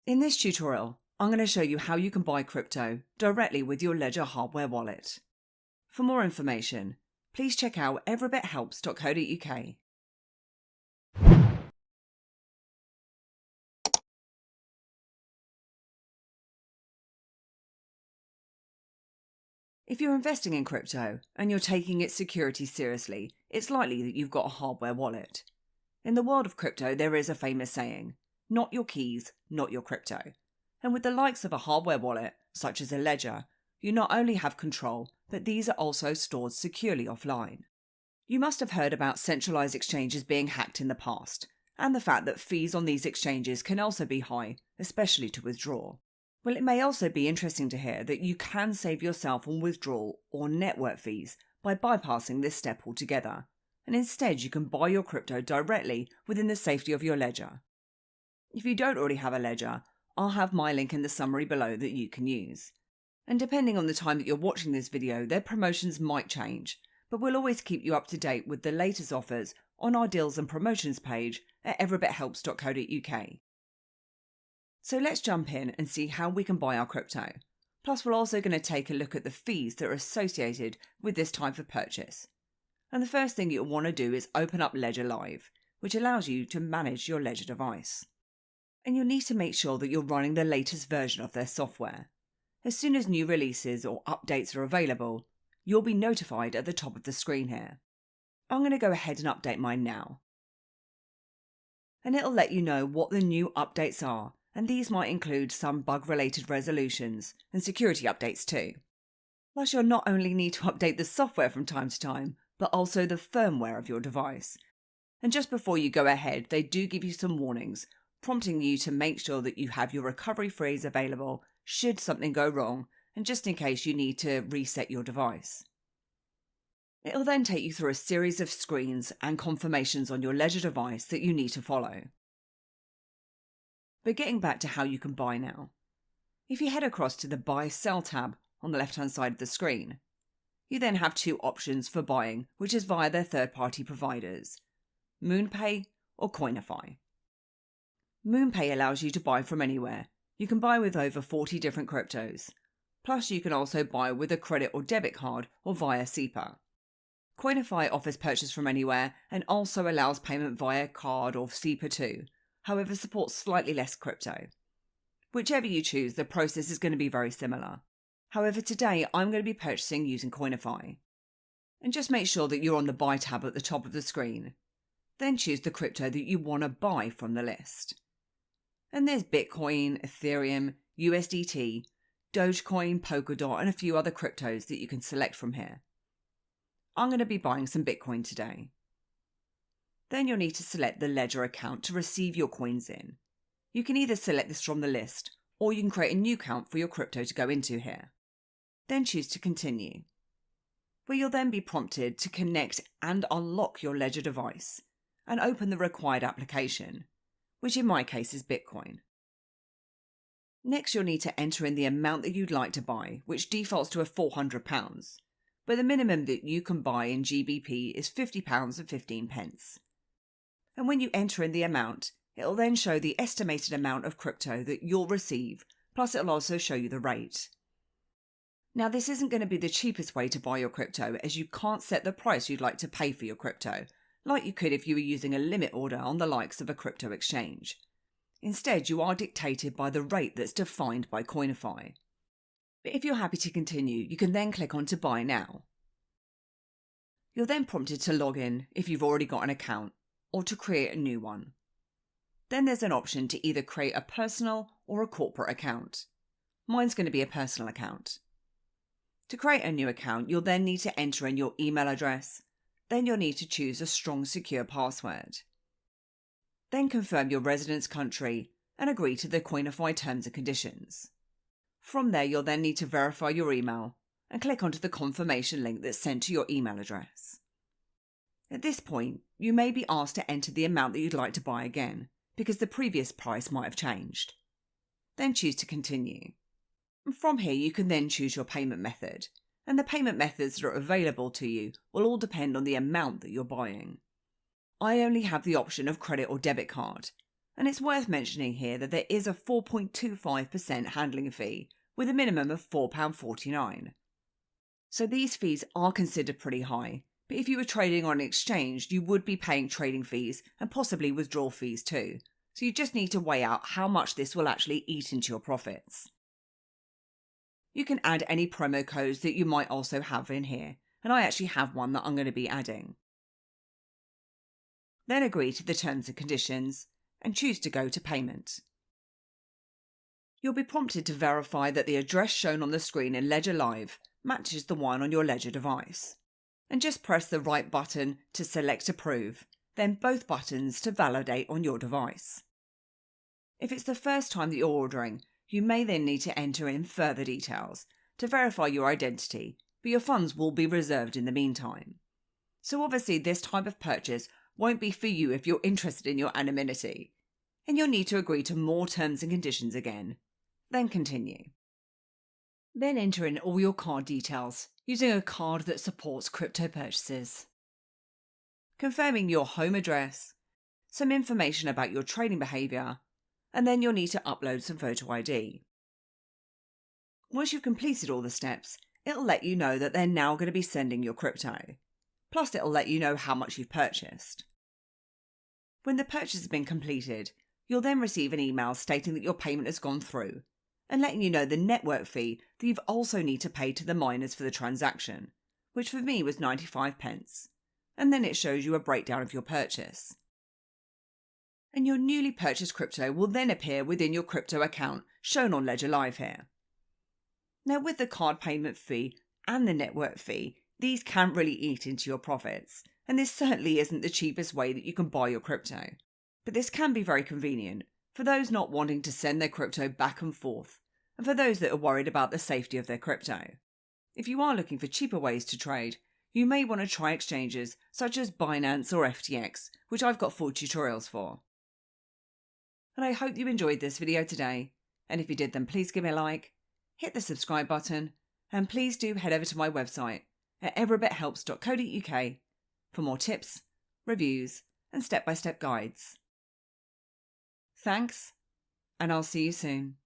In this tutorial, I'm going to show you how you can buy crypto directly with your Ledger hardware wallet. For more information, please check out everybithelps.co.uk. If you're investing in crypto and you're taking its security seriously, it's likely that you've got a hardware wallet. In the world of crypto, there is a famous saying, not your keys, not your crypto. And with the likes of a hardware wallet, such as a Ledger, you not only have control, but these are also stored securely offline. You must have heard about centralized exchanges being hacked in the past, and the fact that fees on these exchanges can also be high, especially to withdraw. Well, it may also be interesting to hear that you can save yourself on withdrawal or network fees by bypassing this step altogether, and instead you can buy your crypto directly within the safety of your Ledger. If you don't already have a Ledger, I'll have my link in the summary below that you can use. And depending on the time that you're watching this video, their promotions might change, but we'll always keep you up to date with the latest offers on our deals and promotions page at everybithelps.co.uk. So let's jump in and see how we can buy our crypto. Plus, we're also going to take a look at the fees that are associated with this type of purchase. And the first thing you'll want to do is open up Ledger Live, which allows you to manage your Ledger device. And you'll need to make sure that you're running the latest version of their software. As soon as new releases or updates are available, you'll be notified at the top of the screen here. I'm going to go ahead and update mine now. And it'll let you know what the new updates are, and these might include some bug-related resolutions and security updates too. Plus, you'll not only need to update the software from time to time, but also the firmware of your device. And just before you go ahead, they do give you some warnings, prompting you to make sure that you have your recovery phrase available should something go wrong, and just in case you need to reset your device. It'll then take you through a series of screens and confirmations on your Ledger device that you need to follow. But getting back to how you can buy now. If you head across to the Buy Sell tab on the left hand side of the screen, you then have two options for buying, which is via their third-party providers, MoonPay or Coinify. MoonPay allows you to buy from anywhere. You can buy with over 40 different cryptos. Plus, you can also buy with a credit or debit card or via SEPA. Coinify offers purchase from anywhere and also allows payment via card or SEPA too, however supports slightly less crypto. Whichever you choose, the process is going to be very similar. However, today I'm going to be purchasing using Coinify. And just make sure that you're on the Buy tab at the top of the screen. Then choose the crypto that you want to buy from the list. And there's Bitcoin, Ethereum, USDT, Dogecoin, Polkadot, and a few other cryptos that you can select from here. I'm going to be buying some Bitcoin today. Then you'll need to select the Ledger account to receive your coins in. You can either select this from the list, or you can create a new account for your crypto to go into here. Then choose to continue, where you'll then be prompted to connect and unlock your Ledger device and open the required application, which in my case is Bitcoin. Next, you'll need to enter in the amount that you'd like to buy, which defaults to £400, but the minimum that you can buy in GBP is £50 and 15 pence. And when you enter in the amount, it'll then show the estimated amount of crypto that you'll receive, plus it'll also show you the rate. Now, this isn't going to be the cheapest way to buy your crypto, as you can't set the price you'd like to pay for your crypto, like you could if you were using a limit order on the likes of a crypto exchange. Instead, you are dictated by the rate that's defined by Coinify. But if you're happy to continue, you can then click on to Buy Now. You're then prompted to log in if you've already got an account, or to create a new one. Then there's an option to either create a personal or a corporate account. Mine's going to be a personal account. To create a new account, you'll then need to enter in your email address. Then you'll need to choose a strong, secure password. Then confirm your residence country and agree to the Coinify terms and conditions. From there, you'll then need to verify your email and click onto the confirmation link that's sent to your email address. At this point, you may be asked to enter the amount that you'd like to buy again, because the previous price might have changed. Then choose to continue. And from here, you can then choose your payment method, and the payment methods that are available to you will all depend on the amount that you're buying. I only have the option of credit or debit card, And it's worth mentioning here that there is a 4.25% handling fee with a minimum of £4.49. So these fees are considered pretty high, but if you were trading on an exchange, you would be paying trading fees and possibly withdrawal fees too. So you just need to weigh out how much this will actually eat into your profits. You can add any promo codes that you might also have in here, and I actually have one that I'm going to be adding. Then agree to the terms and conditions and choose to go to payment. You'll be prompted to verify that the address shown on the screen in Ledger Live matches the one on your Ledger device. And just press the right button to select Approve, then both buttons to validate on your device. If it's the first time that you're ordering, you may then need to enter in further details to verify your identity, but your funds will be reserved in the meantime. So obviously this type of purchase won't be for you if you're interested in your anonymity, and you'll need to agree to more terms and conditions again. Then continue. Then enter in all your card details using a card that supports crypto purchases. Confirming your home address, some information about your trading behaviour, and then you'll need to upload some photo ID. Once you've completed all the steps, it'll let you know that they're now going to be sending your crypto. Plus it'll let you know how much you've purchased. When the purchase has been completed, you'll then receive an email stating that your payment has gone through, and letting you know the network fee that you've also need to pay to the miners for the transaction, which for me was 95p, and then it shows you a breakdown of your purchase. And your newly purchased crypto will then appear within your crypto account shown on Ledger Live here. Now with the card payment fee and the network fee, these can really eat into your profits, and this certainly isn't the cheapest way that you can buy your crypto. But this can be very convenient for those not wanting to send their crypto back and forth, and for those that are worried about the safety of their crypto. If you are looking for cheaper ways to trade, you may want to try exchanges such as Binance or FTX, which I've got full tutorials for. And I hope you enjoyed this video today, and if you did then please give me a like, hit the subscribe button, and please do head over to my website at everybithelps.co.uk for more tips, reviews, and step-by-step guides. Thanks, and I'll see you soon.